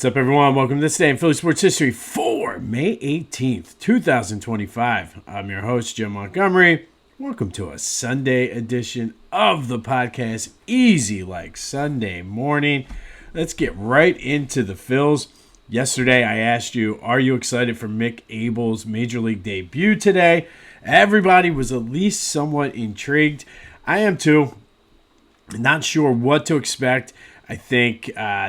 What's up, everyone? Welcome to this day in Philly sports history for May 18th, 2025. I'm your host, Jim Montgomery. Welcome to a Sunday edition of the podcast, easy like Sunday morning. Let's get right into the Phils. Yesterday, I asked you, are you excited for Mick Abel's Major League debut today? Everybody was at least somewhat intrigued. I am too. Not sure what to expect. I think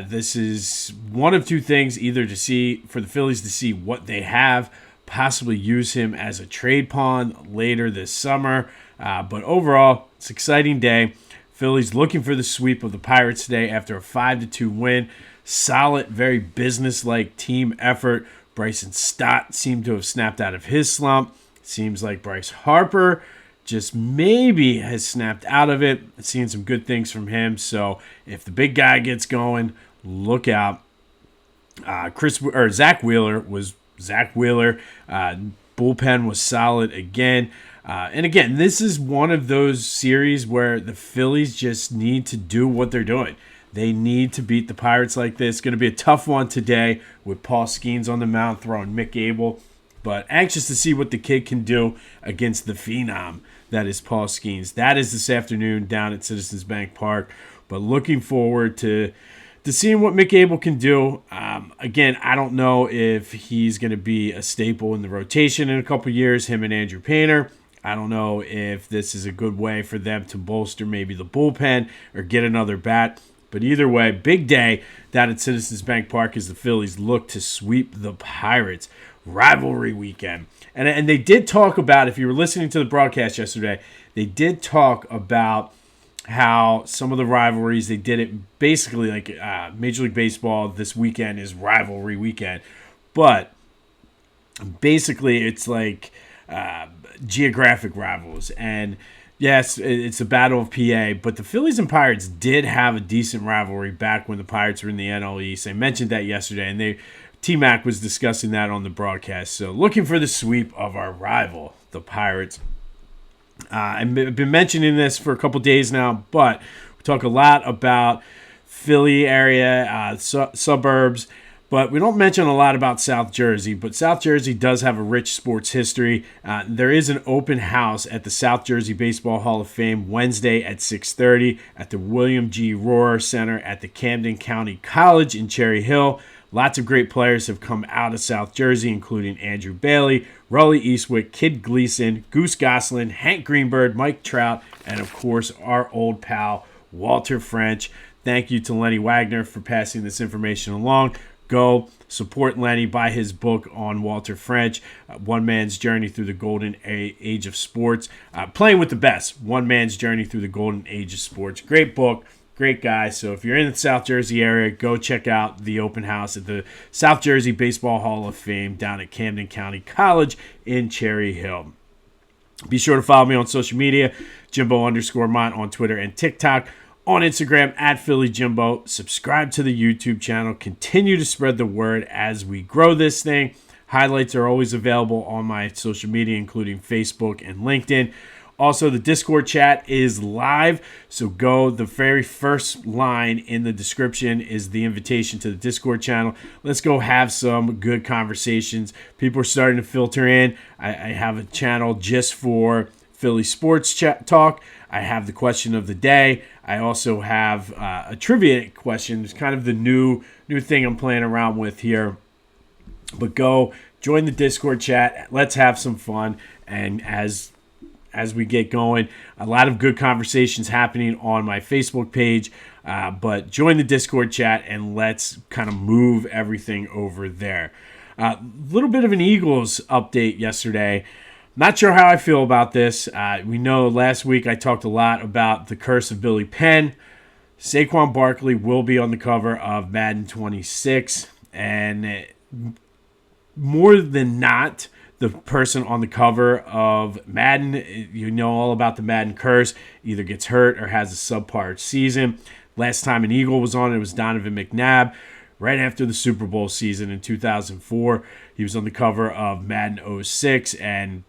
this is one of two things, either to see for the Phillies to see what they have, possibly use him as a trade pawn later this summer. But overall, it's an exciting day. Phillies looking for the sweep of the Pirates today after a 5-2 win. Solid, very business-like team effort. Bryson Stott seemed to have snapped out of his slump. Seems like Bryce Harper just maybe has snapped out of it. Seeing some good things from him. So if the big guy gets going, look out. Zach Wheeler was Zach Wheeler. Bullpen was solid again. And again, this is one of those series where the Phillies just need to do what they're doing. They need to beat the Pirates like this. It's going to be a tough one today with Paul Skeens on the mound throwing Mick Abel. But anxious to see what the kid can do against the phenom that is Paul Skeens. That is this afternoon down at Citizens Bank Park. But looking forward to seeing what Mick Abel can do. Again, I don't know if he's going to be a staple in the rotation in a couple years, him and Andrew Painter. I don't know if this is a good way for them to bolster maybe the bullpen or get another bat. But either way, big day down at Citizens Bank Park as the Phillies look to sweep the Pirates. Rivalry weekend. And they did talk about, if you were listening to the broadcast yesterday, they did talk about how some of the rivalries, they did it basically like Major League Baseball this weekend is rivalry weekend. But basically it's like geographic rivals. And yes, it's a battle of PA, but the Phillies and Pirates did have a decent rivalry back when the Pirates were in the NL East. I mentioned that yesterday, and T-Mac was discussing that on the broadcast. So looking for the sweep of our rival, the Pirates. I've been mentioning this for a couple days now, but we talk a lot about Philly area, suburbs, but we don't mention a lot about South Jersey. But South Jersey does have a rich sports history. There is an open house at the South Jersey Baseball Hall of Fame Wednesday at 6:30 at the William G. Rohr Center at the Camden County College in Cherry Hill. Lots of great players have come out of South Jersey, including Andrew Bailey, Raleigh Eastwick, Kid Gleason, Goose Goslin, Hank Greenberg, Mike Trout, and of course our old pal Walter French. Thank you to Lenny Wagner for passing this information along. Go support Lenny, buy his book on Walter French, One Man's Journey Through the Golden Age of Sports. Playing with the Best, One Man's Journey Through the Golden Age of Sports. Great book. Great guy. So if you're in the South Jersey area, go check out the open house at the South Jersey Baseball Hall of Fame down at Camden County College in Cherry Hill. Be sure to follow me on social media, Jimbo_Mont on Twitter and TikTok. On Instagram, at PhillyJimbo. Subscribe to the YouTube channel. Continue to spread the word as we grow this thing. Highlights are always available on my social media, including Facebook and LinkedIn. Also, the Discord chat is live, so go. The very first line in the description is the invitation to the Discord channel. Let's go have some good conversations. People are starting to filter in. I have a channel just for Philly sports talk. I have the question of the day. I also have a trivia question. It's kind of the new thing I'm playing around with here. But go join the Discord chat. Let's have some fun. And as we get going, a lot of good conversations happening on my Facebook page. But join the Discord chat and let's kind of move everything over there. A little bit of an Eagles update yesterday. Not sure how I feel about this. We know last week I talked a lot about the curse of Billy Penn. Saquon Barkley will be on the cover of Madden 26. And more than not, the person on the cover of Madden, you know all about the Madden curse, either gets hurt or has a subpar season. Last time an Eagle was on, it was Donovan McNabb. Right after the Super Bowl season in 2004, he was on the cover of Madden 06 and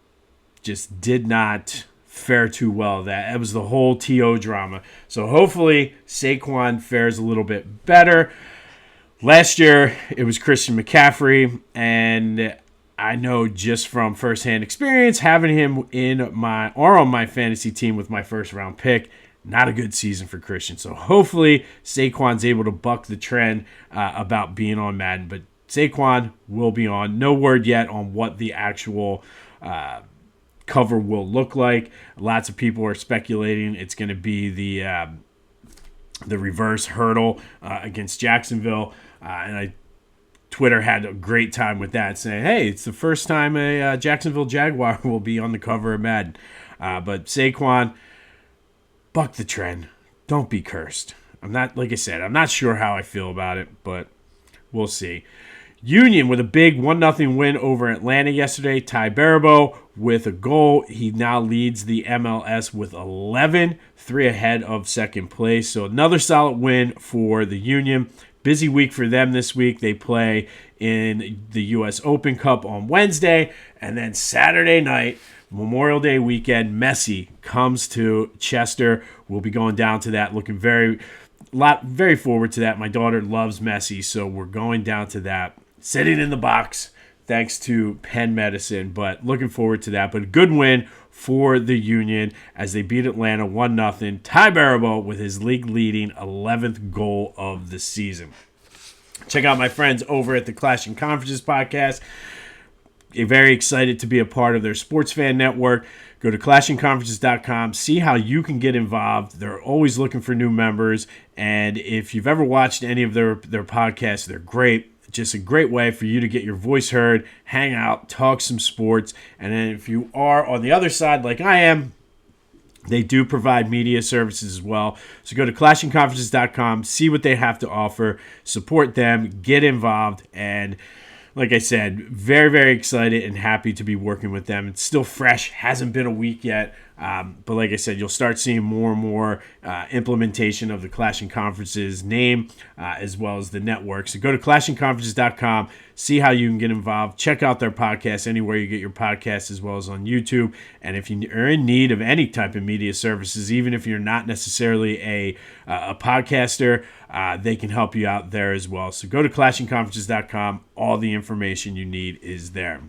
just did not fare too well. That was the whole TO drama. So hopefully Saquon fares a little bit better. Last year, it was Christian McCaffrey, and I know just from firsthand experience, having him on my fantasy team with my first round pick, not a good season for Christian. So hopefully Saquon's able to buck the trend about being on Madden. But Saquon will be on. No word yet on what the actual cover will look like. Lots of people are speculating it's going to be the reverse hurdle against Jacksonville. Twitter had a great time with that, saying, hey, it's the first time a Jacksonville Jaguar will be on the cover of Madden. But Saquon, buck the trend. Don't be cursed. I'm not sure how I feel about it, but we'll see. Union with a big 1-0 win over Atlanta yesterday. Ty Abreu with a goal. He now leads the MLS with 11, 3 ahead of second place. So another solid win for the Union. Busy week for them this week. They play in the U.S. Open Cup on Wednesday. And then Saturday night, Memorial Day weekend, Messi comes to Chester. We'll be going down to that. Looking very forward to that. My daughter loves Messi, so we're going down to that. Sitting in the box thanks to Penn Medicine, but looking forward to that. But a good win for the Union as they beat Atlanta 1-0. Ty Abreu with his league-leading 11th goal of the season. Check out my friends over at the Clashing Conferences podcast. Very excited to be a part of their sports fan network. Go to clashingconferences.com. See how you can get involved. They're always looking for new members. And if you've ever watched any of their podcasts, they're great. Just a great way for you to get your voice heard, hang out, talk some sports. And then if you are on the other side like I am, they do provide media services as well. So go to clashingconferences.com, see what they have to offer, support them, get involved, and like I said, very, very excited and happy to be working with them. It's still fresh, hasn't been a week yet. But like I said, you'll start seeing more and more implementation of the Clashing Conferences name as well as the network. So go to clashingconferences.com, see how you can get involved. Check out their podcast anywhere you get your podcasts as well as on YouTube. And if you are in need of any type of media services, even if you're not necessarily a podcaster, they can help you out there as well. So go to clashingconferences.com. All the information you need is there.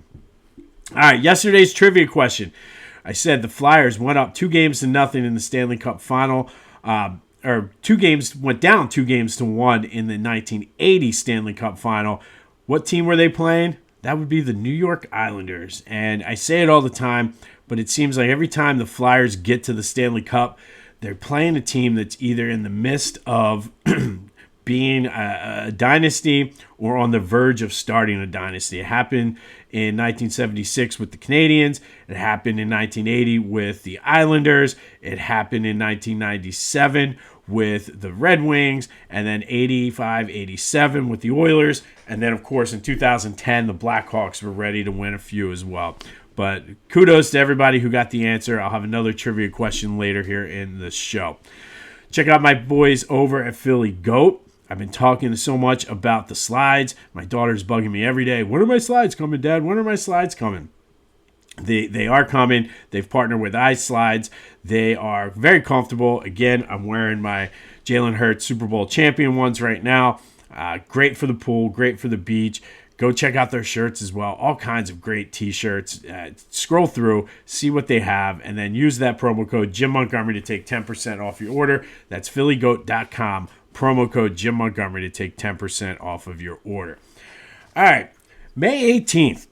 All right, yesterday's trivia question. I said the Flyers went up 2-0 in the Stanley Cup final, went down 2-1 in the 1980 Stanley Cup final. What team were they playing? That would be the New York Islanders. And I say it all the time, but it seems like every time the Flyers get to the Stanley Cup, they're playing a team that's either in the midst of being a dynasty or on the verge of starting a dynasty. It happened in 1976 with the Canadiens. It happened in 1980 with the Islanders. It happened in 1997 with the Red Wings, and then 85-87 with the Oilers. And then, of course, in 2010, the Blackhawks were ready to win a few as well. But kudos to everybody who got the answer. I'll have another trivia question later here in the show. Check out my boys over at Philly Goat. I've been talking so much about the slides. My daughter's bugging me every day. When are my slides coming, Dad? When are my slides coming? They are coming. They've partnered with iSlides. They are very comfortable. Again, I'm wearing my Jalen Hurts Super Bowl champion ones right now. Great for the pool, great for the beach. Go check out their shirts as well. All kinds of great t-shirts. Scroll through, see what they have, and then use that promo code Jim Montgomery to take 10% off your order. That's phillygoat.com. Promo code Jim Montgomery to take 10% off of your order. All right, May 18th.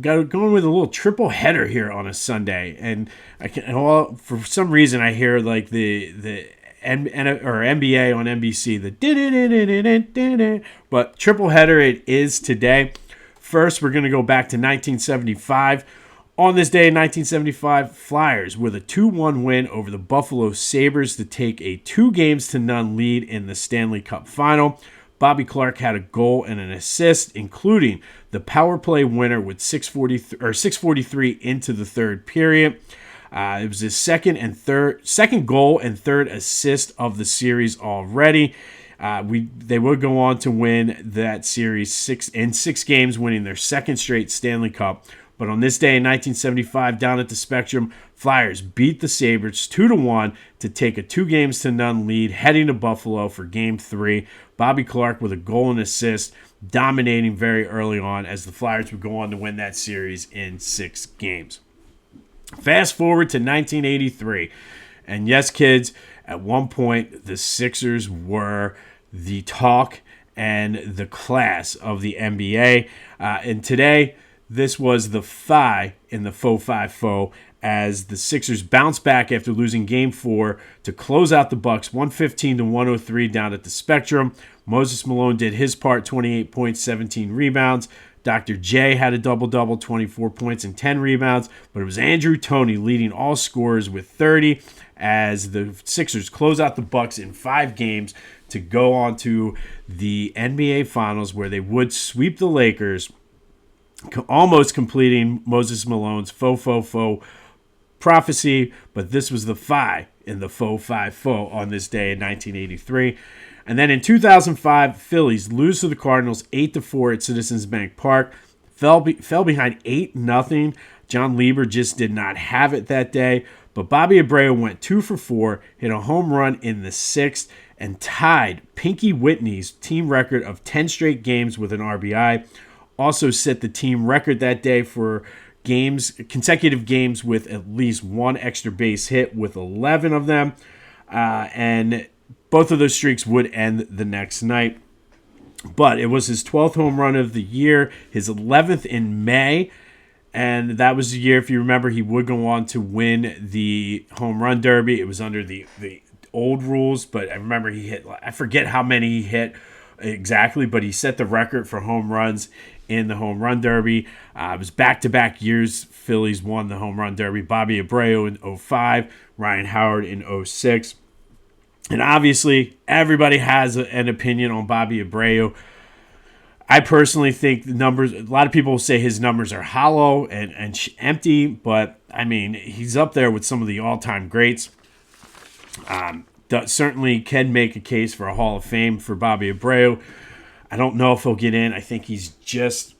Going with a little triple header here on a Sunday, and for some reason I hear like the NBA on NBC, but triple header it is today. First, we're going to go back to 1975. On this day in 1975, Flyers with a 2-1 win over the Buffalo Sabres to take a 2-0 lead in the Stanley Cup Final. Bobby Clark had a goal and an assist, including the power play winner with 6:43 into the third period. It was his second goal and third assist of the series already. They would go on to win that series 6 games, winning their second straight Stanley Cup. But on this day in 1975, down at the Spectrum, Flyers beat the Sabres 2-1 to take a 2-0 lead, heading to Buffalo for Game 3. Bobby Clarke with a goal and assist, dominating very early on as the Flyers would go on to win that series in 6 games. Fast forward to 1983. And yes, kids, at one point, the Sixers were the talk and the class of the NBA. And today, this was the phi in the faux five faux as the Sixers bounced back after losing Game 4 to close out the Bucks 115-103 down at the Spectrum. Moses Malone did his part, 28 points, 17 rebounds. Dr. J had a double-double, 24 points and 10 rebounds. But it was Andrew Toney leading all scorers with 30 as the Sixers close out the Bucks in 5 games to go on to the NBA Finals where they would sweep the Lakers, almost completing Moses Malone's faux prophecy, but this was the phi in the faux five faux on this day in 1983. And then in 2005, Phillies lose to the Cardinals 8-4 at Citizens Bank Park. Fell behind 8-0. John Lieber just did not have it that day. But Bobby Abreu went 2 for 4, hit a home run in the 6th, and tied Pinky Whitney's team record of 10 straight games with an RBI. Also set the team record that day for consecutive games with at least one extra base hit with 11 of them. And both of those streaks would end the next night. But it was his 12th home run of the year, his 11th in May. And that was the year, if you remember, he would go on to win the home run derby. It was under the old rules, but I remember he hit, I forget how many he hit exactly, but he set the record for home runs in the home run derby. It was back-to-back years Phillies won the home run derby. Bobby Abreu in 2005, Ryan Howard in 2006. And obviously, everybody has an opinion on Bobby Abreu. I personally think the numbers, a lot of people will say his numbers are hollow and empty, but I mean, he's up there with some of the all-time greats. Certainly can make a case for a Hall of Fame for Bobby Abreu. I don't know if he'll get in. I think he's just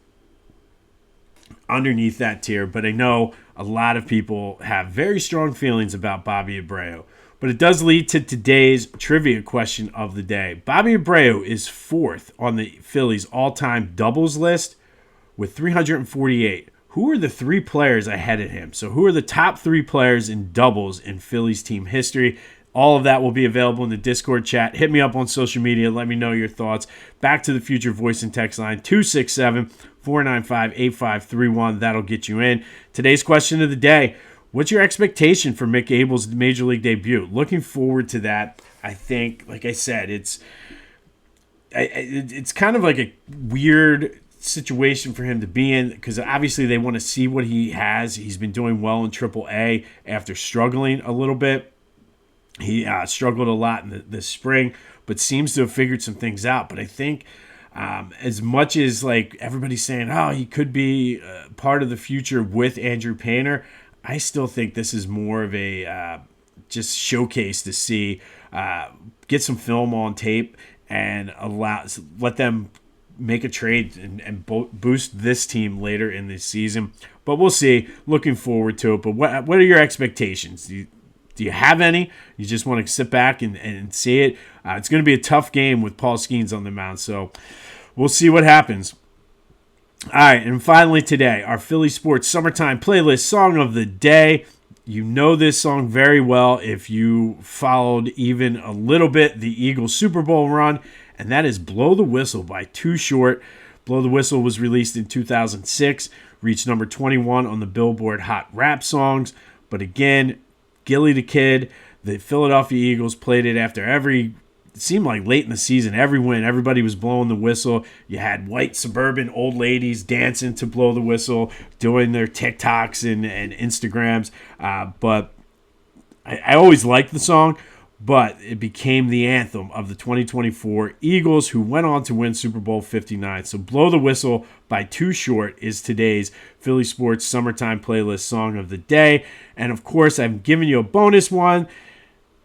underneath that tier, but I know a lot of people have very strong feelings about Bobby Abreu. But it does lead to today's trivia question of the day. Bobby Abreu is 4th on the Phillies all-time doubles list with 348. Who are the 3 players ahead of him? So who are the top 3 players in doubles in Phillies team history? All of that will be available in the Discord chat. Hit me up on social media. Let me know your thoughts. Back to the Future voice and text line, 267-495-8531. That'll get you in. Today's question of the day. What's your expectation for Mick Abel's Major League debut? Looking forward to that. I think, like I said, it's kind of like a weird situation for him to be in because obviously they want to see what he has. He's been doing well in AAA after struggling a little bit. He struggled a lot in the spring, but seems to have figured some things out. But I think as much as like everybody's saying, oh, he could be part of the future with Andrew Painter, I still think this is more of a just showcase to see, get some film on tape and let them make a trade and boost this team later in the season. But we'll see. Looking forward to it. But what are your expectations? Do you have any? You just want to sit back and see it? It's going to be a tough game with Paul Skeens on the mound, so we'll see what happens. All right, and finally today, our Philly Sports Summertime Playlist Song of the Day. You know this song very well if you followed even a little bit the Eagles Super Bowl run, and that is Blow the Whistle by Too Short. Blow the Whistle was released in 2006, reached number 21 on the Billboard Hot Rap Songs. But again, Gilly the Kid, the Philadelphia Eagles played it after it seemed like late in the season, every win, everybody was blowing the whistle. You had white suburban old ladies dancing to Blow the Whistle, doing their TikToks and Instagrams. But I always liked the song, but it became the anthem of the 2024 Eagles, who went on to win Super Bowl 59. So Blow the Whistle by Too Short is today's Philly Sports Summertime Playlist Song of the Day. And of course, I'm giving you a bonus one.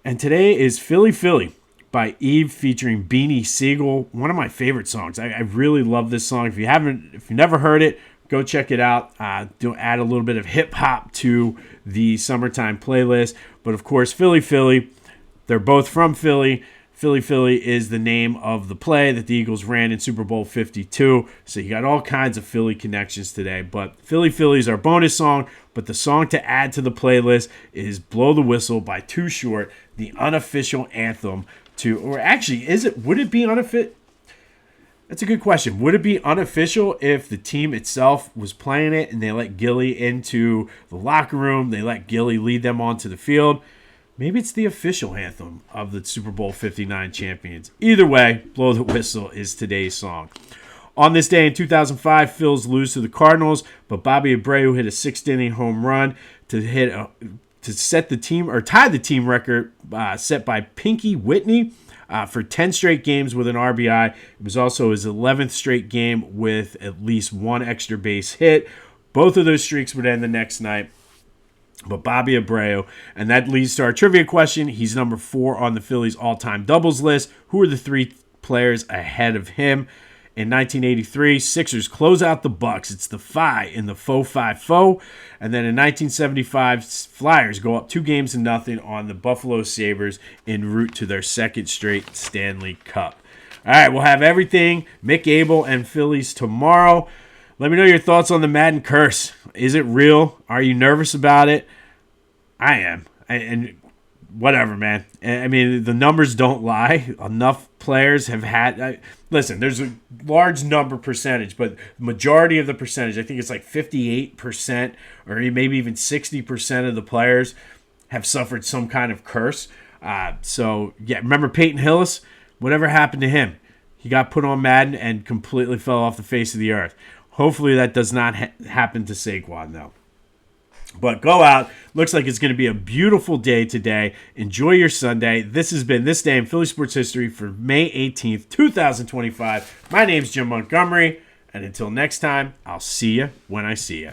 And today is Philly Philly by Eve featuring Beanie Siegel. One of my favorite songs. I really love this song. If you never heard it, Go check it out. Do add a little bit of hip hop to the summertime playlist. But of course, Philly. They're both from Philly. Philly is the name of the play that the Eagles ran in Super Bowl 52. So you got all kinds of Philly connections today. But Philly is our bonus song. But the song to add to the playlist is Blow the Whistle by Too Short, the unofficial anthem would it be unofficial? That's a good question. Would it be unofficial if the team itself was playing it and they let Gilly into the locker room, they let Gilly lead them onto the field? Maybe it's the official anthem of the Super Bowl 59 champions. Either way, Blow the Whistle is today's song. On this day in 2005, Phils lose to the Cardinals, but Bobby Abreu hit a 6th-inning home run to set the team or tie the team record set by Pinky Whitney for 10 straight games with an RBI. It was also his 11th straight game with at least one extra base hit. Both of those streaks would end the next night. But Bobby Abreu, and that leads to our trivia question. He's number 4 on the Phillies all-time doubles list. Who are the 3 players ahead of him? In 1983, Sixers close out the Bucks. It's the Phi in the faux 5-0. And then in 1975, Flyers go up 2-0 on the Buffalo Sabres en route to their 2nd straight Stanley Cup. All right, we'll have everything Mick Abel and Phillies tomorrow. Let me know your thoughts on the Madden curse. Is it real? Are you nervous about it? I am. And whatever, man. I mean, the numbers don't lie. Enough players have had... listen, there's a large number percentage, but the majority of the percentage, I think it's like 58% or maybe even 60% of the players have suffered some kind of curse. So, yeah, remember Peyton Hillis? Whatever happened to him? He got put on Madden and completely fell off the face of the earth. Hopefully that does not happen to Saquon, though. But go out. Looks like it's going to be a beautiful day today. Enjoy your Sunday. This has been This Day in Philly Sports History for May 18th, 2025. My name's Jim Montgomery. And until next time, I'll see you when I see you.